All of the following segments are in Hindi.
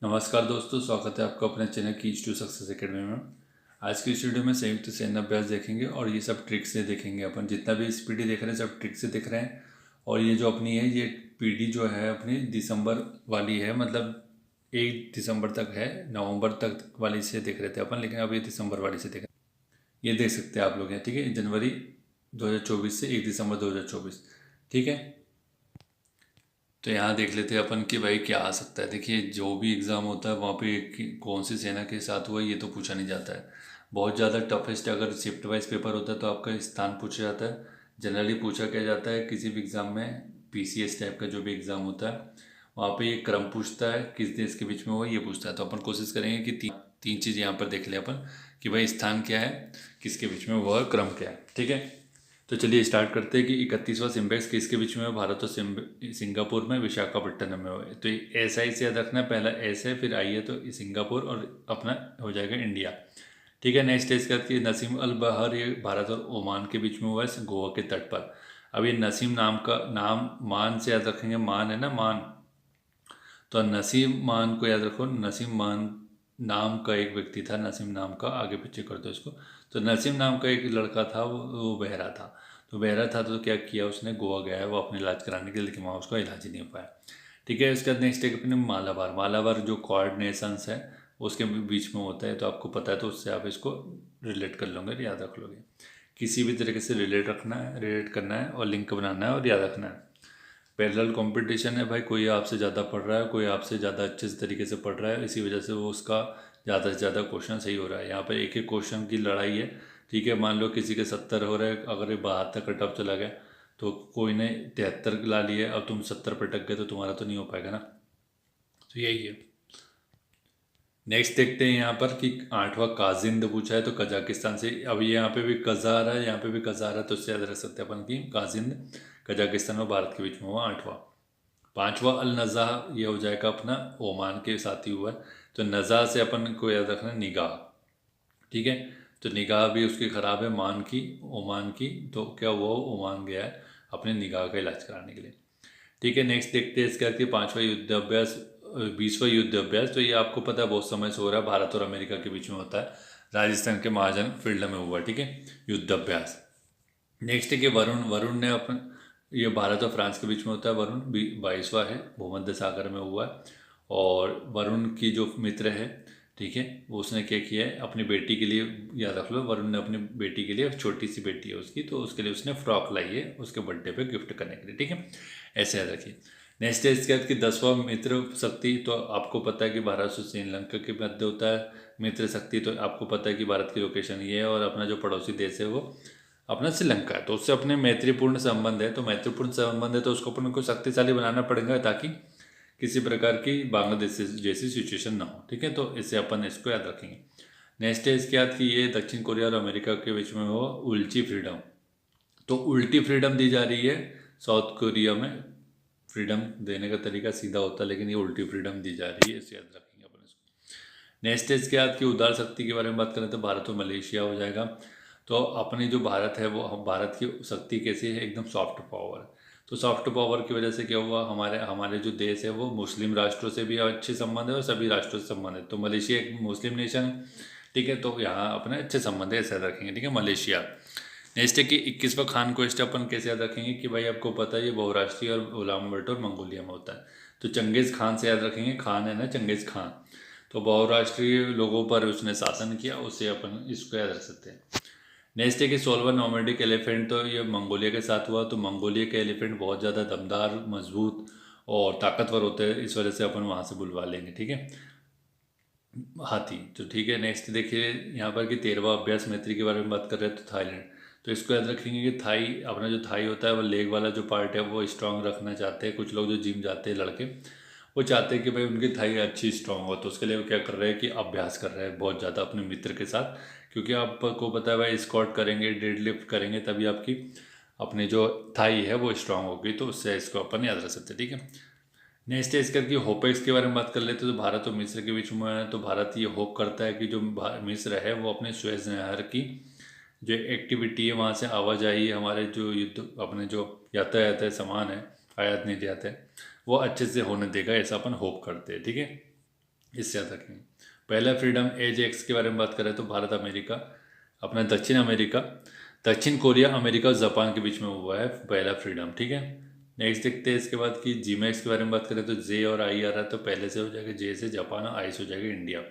नमस्कार दोस्तों, स्वागत है आपका अपने channel keys to success academy में। आज की इस वीडियो में संयुक्त सैन्य अभ्यास देखेंगे और ये सब ट्रिक से देखेंगे। अपन जितना भी इस पीडी देख रहे हैं सब ट्रिक से देख रहे हैं। और ये जो अपनी है ये पीडी जो है अपनी दिसंबर वाली है, मतलब 1 दिसंबर तक है, नवंबर तक वाली से देख रहे थे अपन, लेकिन अब ये दिसंबर वाली से देख रहे हैं। ये देख सकते हैं आप लोग हैं, ठीक है। जनवरी 2024 से 1 दिसंबर 2024, ठीक है। तो यहाँ देख लेते हैं अपन कि भाई क्या आ सकता है। देखिए, जो भी एग्ज़ाम होता है वहाँ पे कौन सी सेना के साथ हुआ ये तो पूछा नहीं जाता है। बहुत ज़्यादा टफेस्ट अगर शिफ्ट वाइज पेपर होता है तो आपका स्थान पूछा जाता है। जनरली पूछा क्या जाता है किसी भी एग्ज़ाम में, पीसीएस टाइप का जो भी एग्ज़ाम होता है वहाँ पे ये क्रम पूछता है, किस देश के बीच में हुआ ये पूछता है। तो अपन कोशिश करेंगे कि तीन चीज़ यहाँ पर देख लें अपन कि भाई स्थान क्या है, किसके बीच में हुआ, क्रम क्या है, ठीक है। तो चलिए स्टार्ट करते हैं कि 31वां सिम्बेक्स किसके बीच में है, भारत और सिंगापुर में, विशाखापट्टनम में है। तो एस आई से याद रखना है, पहला एस है फिर आई है, तो सिंगापुर और अपना हो जाएगा इंडिया, ठीक है। नेक्स्ट है इसका कि नसीम अल बहर, ये भारत और ओमान के बीच में हुआ है गोवा के तट पर। अब ये नसीम नाम का नाम मान से याद रखेंगे, मान है ना, मान। तो नसीम मान को याद रखो, नसीम मान नाम का एक व्यक्ति था, नसीम नाम का, आगे पीछे कर दो इसको। तो नसीम नाम का एक लड़का था, वो बहरा था। तो बहरा था तो क्या किया उसने, गोवा गया है वो अपने इलाज कराने के लिए, लेकिन वहाँ उसका इलाज ही नहीं हो पाया, ठीक है। इसके बाद नेक्स्ट एक अपने मालाबार, मालाबार जो कोऑर्डिनेशंस है उसके बीच में होता है, तो आपको पता है तो उससे आप इसको रिलेट कर लोगे, याद रख लोगे। किसी भी तरीके से रिलेट रखना है, रिलेट करना है और लिंक बनाना है और याद रखना है। पैरेलल कंपटीशन है भाई, कोई आपसे ज़्यादा पढ़ रहा है, कोई आपसे ज़्यादा अच्छे से तरीके से पढ़ रहा है, इसी वजह से वो उसका ज़्यादा से ज़्यादा क्वेश्चन सही हो रहा है। यहाँ पर एक एक क्वेश्चन की लड़ाई है, ठीक है। मान लो किसी के 70 हो रहे हैं, अगर ये 72 कट ऑफ चला गया तो कोई ने 73 ला लिया, अब तुम 70 पर अटक गए तो तुम्हारा तो नहीं हो पाएगा ना। तो यही है। नेक्स्ट देखते हैं यहाँ पर कि 8वां काजिंद पूछा है तो कजाकिस्तान से। अब ये यहाँ पे भी कजा आ रहा है, यहाँ पे भी कजा आ रहा है, तो उससे याद रख सकते हैं अपन कि काजिंद कजाकिस्तान और भारत के बीच में हुआ 8वां। 5वां अल नज़ा, ये हो जाएगा अपना ओमान के साथ ही हुआ है। तो नज़ा से अपन को याद रखना निगाह, ठीक है। तो निगाह भी उसकी ख़राब है, मान की, ओमान की, तो क्या हुआ, ओमान गया है अपने निगाह का इलाज कराने के लिए, ठीक है। नेक्स्ट देखते हैं इसके बाद कि 5वां युद्ध अभ्यास, 20वां युद्ध अभ्यास। तो ये आपको पता है बहुत समय से हो रहा है, भारत और अमेरिका के बीच में होता है, राजस्थान के महाजन फील्ड में हुआ, ठीक है, युद्ध अभ्यास। नेक्स्ट है कि वरुण, वरुण ने अपन, ये भारत और फ्रांस के बीच में होता है, वरुण 22वां है, भूमध्य सागर में हुआ है। और वरुण की जो मित्र है, ठीक है, वो उसने क्या किया है अपनी बेटी के लिए, याद रख लो, वरुण ने अपनी बेटी के लिए, छोटी सी बेटी है उसकी, तो उसके लिए उसने फ्रॉक लाई है उसके बर्थडे पे गिफ्ट करने के लिए, ठीक है। ऐसे याद रखिए। नेक्स्ट है इसके बाद कि 10वां मित्र शक्ति। तो आपको पता है कि भारत और श्रीलंका के मध्य होता है मित्र शक्ति, तो आपको पता है कि भारत की लोकेशन ये है और अपना जो पड़ोसी देश है वो अपना श्रीलंका है, तो उससे अपने मैत्रीपूर्ण संबंध है। तो मैत्रीपूर्ण संबंध है तो उसको अपन को शक्तिशाली बनाना पड़ेगा ताकि किसी प्रकार की बांग्लादेश जैसी सिचुएशन ना हो, ठीक है। तो इससे अपन इसको याद रखेंगे। नेक्स्ट है इसके बाद कि ये दक्षिण कोरिया और अमेरिका के बीच में हो उल्टी फ्रीडम। तो उल्टी फ्रीडम दी जा रही है साउथ कोरिया में, फ्रीडम देने का तरीका सीधा होता है लेकिन ये उल्टी फ्रीडम दी जा रही है, इसे याद रखेंगे अपन इसको। नेक्स्ट है इसके बाद की उदार शक्ति के बारे में बात करें तो भारत और मलेशिया हो जाएगा। तो अपनी जो भारत है वो, भारत की शक्ति कैसी है, एकदम सॉफ्ट पावर। तो सॉफ्ट पावर की वजह से क्या हुआ, हमारे हमारे जो देश है वो मुस्लिम राष्ट्रों से भी अच्छे संबंध है और सभी राष्ट्रों से संबंध है। तो मलेशिया एक मुस्लिम नेशन है, ठीक है, तो यहाँ अपने अच्छे संबंध है, ऐसा याद रखेंगे, ठीक है, मलेशिया। नेक्स्ट है कि 21वां खान कोस्ट अपन कैसे याद रखेंगे कि भाई आपको पता है ये बहुराष्ट्रीय और उलानबट और मंगोलिया में होता है। तो चंगेज़ खान से याद रखेंगे, खान है ना चंगेज़ खान, तो बहुराष्ट्रीय लोगों पर उसने शासन किया, उससे अपन इसको याद रख सकते हैं। नेक्स्ट है कि 16वां नॉर्मेडिक एलिफेंट, तो ये मंगोलिया के साथ हुआ। तो मंगोलिया के एलिफेंट बहुत ज़्यादा दमदार, मजबूत और ताकतवर होते हैं, इस वजह से अपन वहाँ से बुलवा लेंगे, ठीक है, हाथी। तो ठीक है। नेक्स्ट देखिए यहाँ पर कि 13वां अभ्यास मैत्री के बारे में बात कर रहे हैं, तो थाईलैंड। तो इसको याद रखेंगे कि थाई, अपना जो थाई होता है वो लेग वाला जो पार्ट है वो स्ट्रांग रखना चाहते हैं। कुछ लोग जो जिम जाते हैं लड़के, वो चाहते हैं कि भाई उनकी थाई अच्छी स्ट्रांग हो, तो उसके लिए वो क्या कर रहे हैं कि अभ्यास कर रहे हैं बहुत ज़्यादा अपने मित्र के साथ, क्योंकि आपको पता है भाई स्क्वाट करेंगे, डेड लिफ्ट करेंगे, तभी आपकी अपनी जो थाई है वो स्ट्रांग होगी, तो उससे इसको अपन याद रख सकते हैं, ठीक है। नेक्स्ट है इसका कि होपेक्स के बारे में बात कर लेते हैं। तो भारत और मिस्र के बीच में है, तो भारत ये होप करता है कि जो मिस्र है वो अपने स्वेज नहर की जो एक्टिविटी है वहाँ से आवाजाही, हमारे जो युद्ध, अपने जो यातायात है, सामान है, आयात निर्यात है, वो अच्छे से होने देगा, ऐसा अपन होप करते हैं, ठीक है। इससे याद रखेंगे। पहला फ्रीडम एज एक्स के बारे में बात करें तो भारत अमेरिका, अपना दक्षिण अमेरिका, दक्षिण कोरिया, अमेरिका और जापान के बीच में हुआ है पहला फ्रीडम, ठीक है। नेक्स्ट देखते हैं इसके बाद कि जी मैक्स के बारे में बात करें तो जे और आई आ रहा है, तो पहले से हो जाएगा जे से जापान और आई से हो जाएगा इंडिया,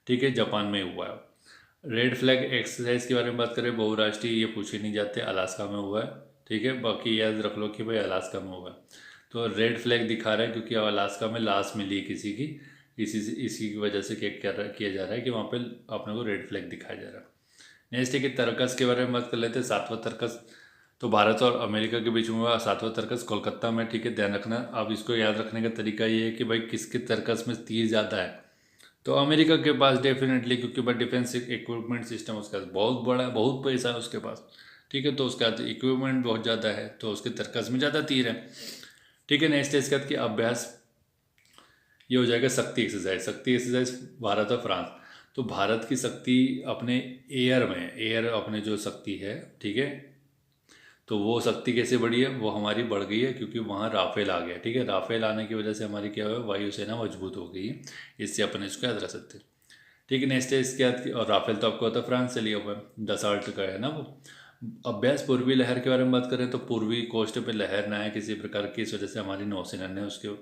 ठीक है, जापान में हुआ है। रेड फ्लैग एक्सरसाइज के बारे में बात करें, बहुराष्ट्रीय, ये पूछे नहीं जाते, अलास्का में हुआ है, ठीक है। बाकी याद रख लो कि भाई अलास्का में हुआ है। तो रेड फ्लैग दिखा रहा है क्योंकि अलास्का में लाश मिली है किसी की, इसी की वजह से किया जा रहा है कि वहाँ पे अपने को रेड फ्लैग दिखाया जा रहा है। नेक्स्ट है कि तर्कस के बारे में बात कर लेते हैं। सातवां तर्कस तो भारत और अमेरिका के बीच में हुआ, सातवां तर्कस कोलकाता में, ठीक है, ध्यान रखना। अब इसको याद रखने का तरीका ये है कि भाई किसके तर्कस में तीर ज़्यादा है, तो अमेरिका के पास डेफिनेटली, क्योंकि भाई डिफेंस इक्विपमेंट सिस्टम उसके पास बहुत बड़ा है, बहुत पैसा है उसके पास, ठीक है, तो उसका इक्विपमेंट बहुत ज़्यादा है, तो उसके तर्कस में ज़्यादा तीर है, ठीक है। नेक्स्ट है इसके बाद कि अभ्यास, ये हो जाएगा शक्ति एक्सरसाइज। शक्ति एक्सरसाइज भारत और फ्रांस, तो भारत की शक्ति अपने एयर में, एयर अपने जो शक्ति है, ठीक है, तो वो शक्ति कैसे बढ़ी है, वो हमारी बढ़ गई है क्योंकि वहाँ राफेल आ गया, ठीक है। राफेल आने की वजह से हमारी क्या हुआ, वायुसेना मजबूत हो गई है, इससे अपन इसको याद रख सकते हैं, ठीक है। नेक्स्ट है इसके बाद और राफेल तो आपको होता है फ्रांस से लिया हुआ है, दसाल्ट का है ना वो। अभ्यास पूर्वी लहर के बारे में बात करें तो पूर्वी कोस्ट पे लहर ना आए किसी प्रकार की, इस वजह से हमारी नौसेना ने उसके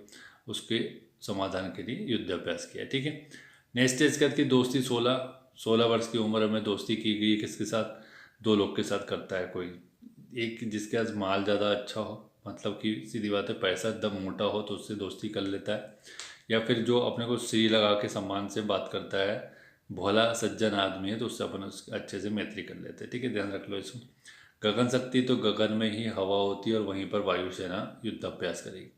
उसके समाधान के लिए युद्ध अभ्यास किया, ठीक है। नेक्स्ट है इसके बाद की दोस्ती, 16 वर्ष की उम्र में दोस्ती की गई, किसके साथ, दो लोग के साथ करता है कोई, एक जिसके पास माल ज़्यादा अच्छा हो, मतलब कि सीधी बात है पैसा एकदम मोटा हो तो उससे दोस्ती कर लेता है, या फिर जो अपने को सिर लगा के सम्मान से बात करता है, भोला सज्जन आदमी है, तो उससे अपन अच्छे से मैत्री कर लेते हैं, ठीक है, ध्यान रख लो इसको। गगन शक्ति, तो गगन में ही हवा होती है और वहीं पर वायुसेना युद्ध अभ्यास करेगी।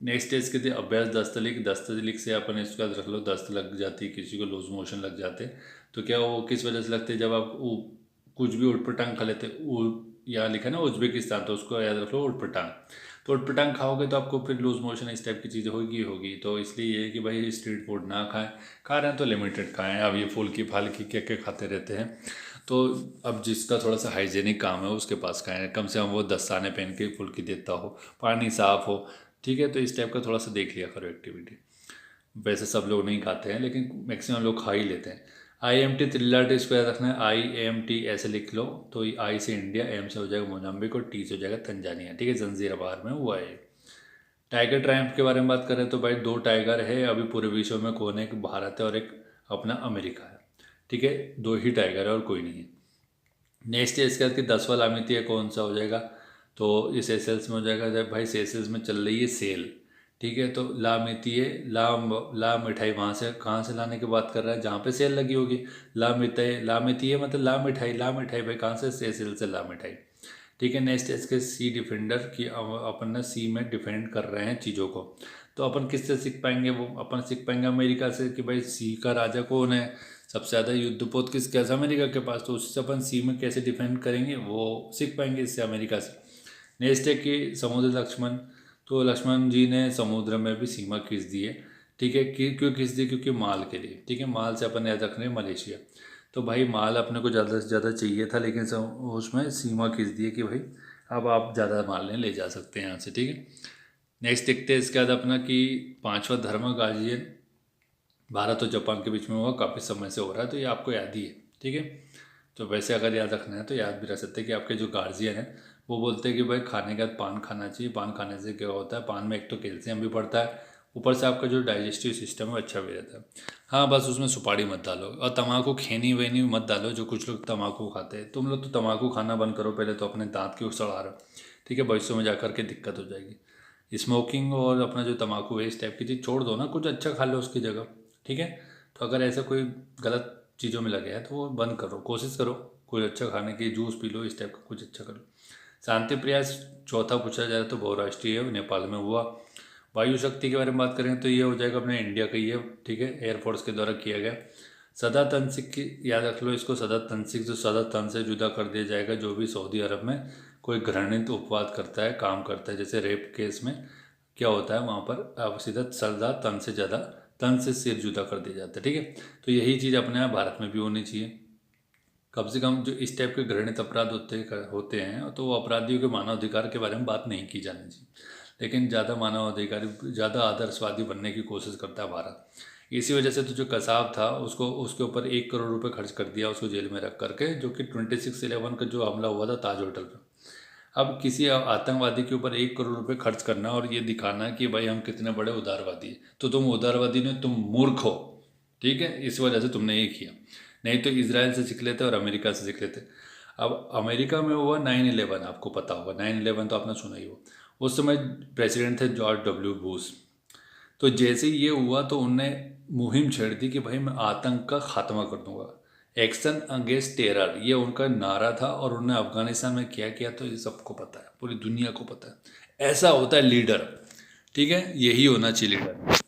नेक्स्ट स्टेज के थे अभ्यास दस्तलिक। दस्तलिक से अपन इसका रख लो, दस्त लग जाती है किसी को, लूज मोशन लग जाते, तो क्या वो किस वजह से लगते हैं, जब आप कुछ भी उठपटांग खा लेते, यहाँ लिखा है ना उज्बेकिस्तान, तो उसको याद रख लो उठपटांग, तो उठपटांग खाओगे तो आपको फिर लूज मोशन इस टाइप की चीज़ें होगी होगी, तो इसलिए ये है कि भाई स्ट्रीट फूड ना खाएं, खा रहे हैं तो लिमिटेड खाएं। अब ये फूल की फाल की क्या खाते रहते हैं, तो अब जिसका थोड़ा सा हाइजेनिक काम है उसके पास खाएं, कम से कम वो दस्ताने पहन के फुल्की देता हो, पानी साफ हो, ठीक है, तो इस टाइप का थोड़ा सा देख लिया करो एक्टिविटी। वैसे सब लोग नहीं खाते हैं लेकिन मैक्सिमम लोग खा ही लेते हैं। IMT त्रिलाट, इसको याद रखना है, IMT ऐसे लिख लो, तो आई से इंडिया, एम से हो जाएगा मोजाम्बिक और टी से हो जाएगा तंजानिया, ठीक है, जंजीराबाद में हुआ है। टाइगर ट्रायम्फ के बारे में बात करें तो भाई 2 टाइगर है अभी पूरे विश्व में, कौन है, एक भारत है और एक अपना अमेरिका है, ठीक है, 2 ही टाइगर है और कोई नहीं है। नेक्स्ट है इसके बाद कि 10वां लामिती है, कौन सा हो जाएगा, तो ये सेशल्स में हो जाएगा। जब भाई सेशल्स में चल रही है सेल, ठीक है, तो लामिती है, ला मिठाई वहाँ से कहाँ से लाने की बात कर रहा है, जहाँ पे सेल लगी होगी, लामिती है मतलब ला मिठाई भाई कहाँ से, सेशल से ला मिठाई, ठीक है। नेक्स्ट है इसके सी डिफेंडर की, अपन ना सी में डिफेंड कर रहे हैं चीज़ों को, तो अपन किससे सीख पाएंगे, वो अपन सीख पाएंगे अमेरिका से कि भाई सी का राजा कौन है, सबसे ज़्यादा युद्धपोत किसके पास, अमेरिका के पास, तो उससे अपन सी में कैसे डिफेंड करेंगे वो सीख पाएंगे इससे अमेरिका से। नेक्स्ट है कि समुद्र लक्ष्मण, तो लक्ष्मण जी ने समुद्र में भी सीमा खींच दी है, ठीक है, क्यों खींच दी, क्योंकि माल के लिए, ठीक है, माल से अपन याद रख रहे हैं मलेशिया, तो भाई माल अपने को ज़्यादा से ज़्यादा चाहिए था, लेकिन उसमें सीमा खींच दी है कि भाई अब आप ज़्यादा माल नहीं ले जा सकते हैं यहाँ से, ठीक है। नेक्स्ट देखते हैं इसके बाद अपना कि 5वां धर्म गार्जियन, भारत और जापान के बीच में हुआ, काफ़ी समय से हो रहा है, तो ये आपको याद ही है, ठीक है। तो वैसे अगर याद रखना है तो याद भी रख सकते हैं कि आपके जो गार्जियन है वो बोलते हैं कि भाई खाने के बाद पान खाना चाहिए, पान खाने से क्या होता है, पान में एक तो कैल्शियम भी बढ़ता है, ऊपर से आपका जो डाइजेस्टिव सिस्टम है अच्छा भी रहता है। हाँ बस उसमें सुपारी मत डालो और तम्बाकू खैनी वैनी मत डालो, जो कुछ लोग तम्बाकू खाते हैं, तुम लोग तो तम्बाकू खाना बंद करो पहले, तो अपने दांत क्यों सड़ा रहे हो, ठीक है, भविष्य में जाकर के दिक्कत हो जाएगी। स्मोकिंग और अपना जो तम्बाकू है इस टाइप की चीज़ छोड़ दो ना, कुछ अच्छा खा लो उसकी जगह, ठीक है। तो अगर ऐसा कोई गलत चीज़ों में लगे हैं तो वो बंद करो, कोशिश करो कोई अच्छा खाने की, जूस पी लो, इस टाइप का कुछ अच्छा करो। शांति प्रयास चौथा पूछा जाए तो बहुराष्ट्रीय है, नेपाल में हुआ। वायु शक्ति के बारे में बात करें तो ये हो जाएगा अपने इंडिया का ही है, ठीक है, एयरफोर्स के द्वारा किया गया। सदा तंसिक की याद रख लो इसको, सदा तंसिक, जो सदा तन से जुदा कर दिया जाएगा जो भी सऊदी अरब में कोई घृणित उपवाद करता है, काम करता है, जैसे रेप केस में क्या होता है वहाँ पर अब सीधा सदा तन से ज़्यादा, तन से सिर जुदा कर दिया जाता है, ठीक है। तो यही चीज़ अपने यहाँ भारत में भी होनी चाहिए, कम से कम जो इस टाइप के घृणित अपराध होते हैं तो वो अपराधियों के मानवाधिकार के बारे में बात नहीं की जानी चाहिए, लेकिन ज़्यादा मानवाधिकारी, ज़्यादा आदर्शवादी बनने की कोशिश करता है भारत, इसी वजह से तो जो कसाब था उसको उसके ऊपर 1 करोड़ रुपए खर्च कर दिया उसको जेल में रख करके, जो कि 26/11 का जो हमला हुआ था ताज होटल पर। अब किसी आतंकवादी के ऊपर 1 करोड़ रुपए खर्च करना और ये दिखाना कि भाई हम कितने बड़े उदारवादी हैं, तो तुम उदारवादी नहीं, तुम मूर्ख हो, ठीक है। इस वजह से तुमने ये किया, नहीं तो इजराइल से सीख लेते और अमेरिका से सीख लेते। अब अमेरिका में हुआ 9/11, आपको पता होगा 9/11 तो आपने सुना ही हो। उस समय प्रेसिडेंट थे जॉर्ज डब्ल्यू बुश। तो जैसे ही ये हुआ तो उनने मुहिम छेड़ दी कि भाई मैं आतंक का खात्मा कर दूंगा, एक्शन अगेंस्ट टेरर, ये उनका नारा था। और उन्होंने अफगानिस्तान में क्या किया तो ये सबको पता है, पूरी दुनिया को पता है। ऐसा होता है लीडर, ठीक है, यही होना चाहिए लीडर।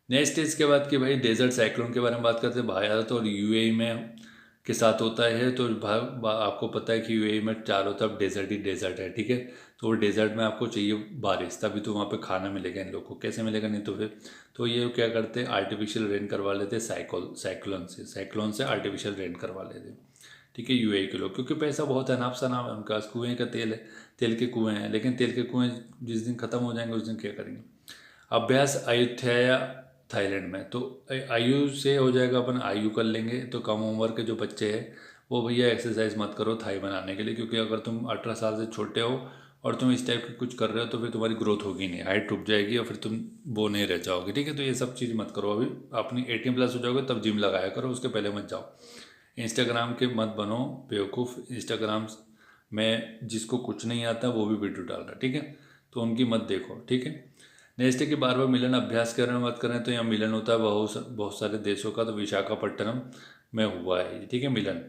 नेक्स्ट इसके बाद कि भाई डेजर्ट साइक्लोन के बारे में बात करते हैं। भारत और यूएई में के साथ होता है, तो आपको पता है कि यूएई में चारों तरफ डेजर्ट ही डेजर्ट है, ठीक है। तो वो डेजर्ट में आपको चाहिए बारिश, तभी तो वहाँ पे खाना मिलेगा इन लोगों को, कैसे मिलेगा, नहीं तो फिर तो ये क्या करते हैं, आर्टिफिशियल रेन करवा लेते हैं, साइक्लोन से आर्टिफिशियल रेन करवा लेते हैं, ठीक है, यूएई के लोग, क्योंकि पैसा बहुत है, नाप नाम है उनके पास, कुएँ का तेल है, तेल के कुएँ हैं, लेकिन तेल के कुएँ जिस दिन ख़त्म हो जाएंगे उस दिन क्या करेंगे। अभ्यास अयुत्थया थाईलैंड में, तो आयु से हो जाएगा, अपन आयु कर लेंगे। तो कम उम्र के जो बच्चे हैं वो भैया एक्सरसाइज मत करो थाई बनाने के लिए, क्योंकि अगर तुम 18 साल से छोटे हो और तुम इस टाइप के कुछ कर रहे हो तो फिर तुम्हारी ग्रोथ होगी नहीं, हाइट रुक जाएगी और फिर तुम वो नहीं रह जाओगे, ठीक है। तो ये सब चीज़ मत करो, अभी अपनी 18+ हो जाओगे तब जिम लगाया करो, उसके पहले मत जाओ। इंस्टाग्राम के मत बनो बेवकूफ़, इंस्टाग्राम में जिसको कुछ नहीं आता वो भी वीडियो डाल रहा है, ठीक है, तो उनकी मत देखो, ठीक है। नेक्स्ट है कि बार बार मिलन अभ्यास कर रहे हैं, मत करें। तो यहाँ मिलन होता है बहुत सारे देशों का, तो विशाखापट्टनम में हुआ है, ठीक है, मिलन।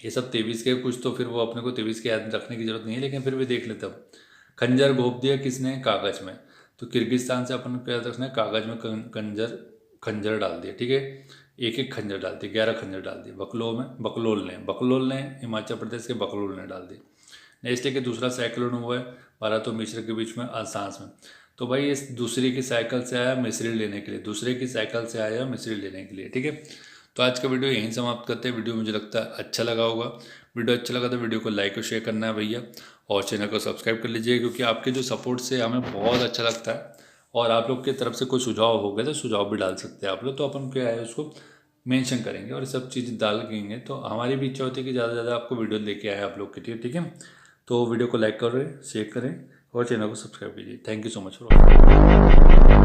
ये सब 23 के कुछ, तो फिर वो अपने को 23 के याद रखने की जरूरत नहीं है, लेकिन फिर भी देख लेते अब। खंजर घोप दिया किसने, कागज में, तो किर्गिस्तान से अपन को याद रखना है, कागज में खंजर डाल दिया, ठीक है, एक खंजर डाल दिए, 11 खंजर डाल दिए। बकलोल ने हिमाचल प्रदेश के बकलोल ने डाल दिए। नेक्स्ट है कि दूसरा साइक्लोन हुआ है भारत और मिस्र के बीच में अल्सांस में। तो भाई इस दूसरे की साइकिल से आया मिस्री लेने के लिए, ठीक है। तो आज का वीडियो यहीं समाप्त करते हैं। वीडियो मुझे लगता है अच्छा लगा होगा। वीडियो अच्छा लगा तो वीडियो को लाइक और शेयर करना है भैया, और चैनल को सब्सक्राइब कर लीजिए, क्योंकि आपके जो सपोर्ट से हमें बहुत अच्छा लगता है। और आप लोग की तरफ से कोई सुझाव हो गए तो सुझाव भी डाल सकते हैं आप लोग, तो अपन क्या है उसको मेंशन करेंगे और सब चीज़ डाल देंगे। तो हमारी भी इच्छा होती है कि ज़्यादा से ज़्यादा आपको वीडियो लेके आए आप लोग के लिए, ठीक है। तो वीडियो को लाइक करें, शेयर करें और चैनल को सब्सक्राइब कीजिए। Thank you so much for watching.